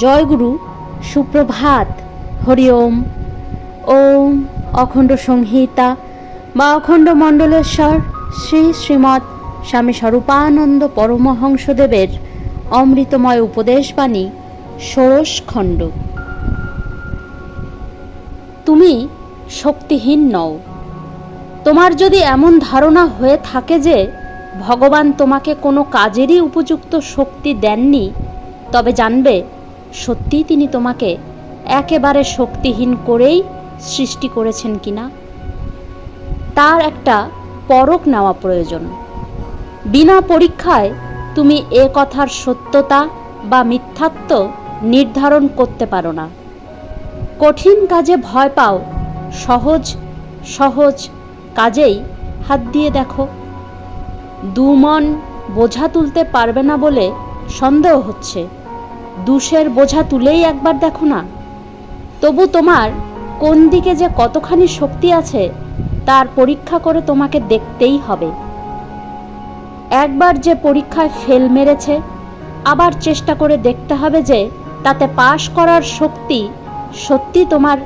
জয়গুরু, সুপ্রভাত। হরি ওম। ওম অখণ্ড সংহিতা বা অখণ্ড মণ্ডলেশ্বর শ্রী শ্রীমৎ স্বামী স্বরূপানন্দ পরমহংসদেবের অমৃতময় উপদেশবাণী, ষোড়শ খণ্ড। তুমি শক্তিহীন নও। তোমার যদি এমন ধারণা হয়ে থাকে যে ভগবান তোমাকে কোনো কাজেরই উপযুক্ত শক্তি দেননি, তবে জানবে সত্যিই তিনি তোমাকে একেবারে শক্তিহীন করেই সৃষ্টি করেছেন কিনা। তার একটা পরখ নেওয়া প্রয়োজন। বিনা পরীক্ষায় তুমি এ কথার সত্যতা বা মিথ্যাত্ব নির্ধারণ করতে পারো না। কঠিন কাজে ভয় পাও, সহজ সহজ কাজেই হাত দিয়ে দেখো। 2 মণ বোঝা তুলতে পারবে না বলে সন্দেহ হচ্ছে, 200 বোঝা তুলেই একবার দেখো না। তবু তোমার কোন দিকে যে কতখানি শক্তি আছে তার পরীক্ষা করে তোমাকে দেখতেই হবে। একবার যে পরীক্ষায় ফেল মেরেছে, আবার চেষ্টা করে দেখতে হবে যে তাতে পাশ করার শক্তি সত্যি তোমার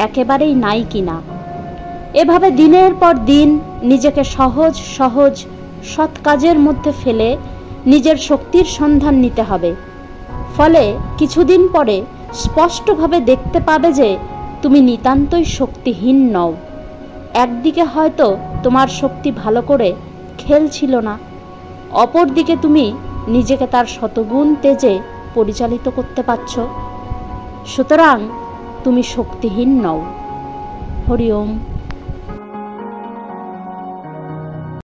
একেবারেই নাই কিনা। এভাবে দিনের পর দিন নিজেকে সহজ সহজ সৎ কাজের মধ্যে ফেলে নিজের শক্তির সন্ধান নিতে হবে। ফলে কিছুদিন পরে স্পষ্টভাবে দেখতে পাবে যে তুমি নিতান্তই শক্তিহীন নও। একদিকে হয়তো তোমার শক্তি ভালো করে খেলছিল না, অপরদিকে তুমি নিজেকে তার শতগুণ তেজে পরিচালিত করতে পারছ। সুতরাং তুমি শক্তিহীন নও। হরি ওম।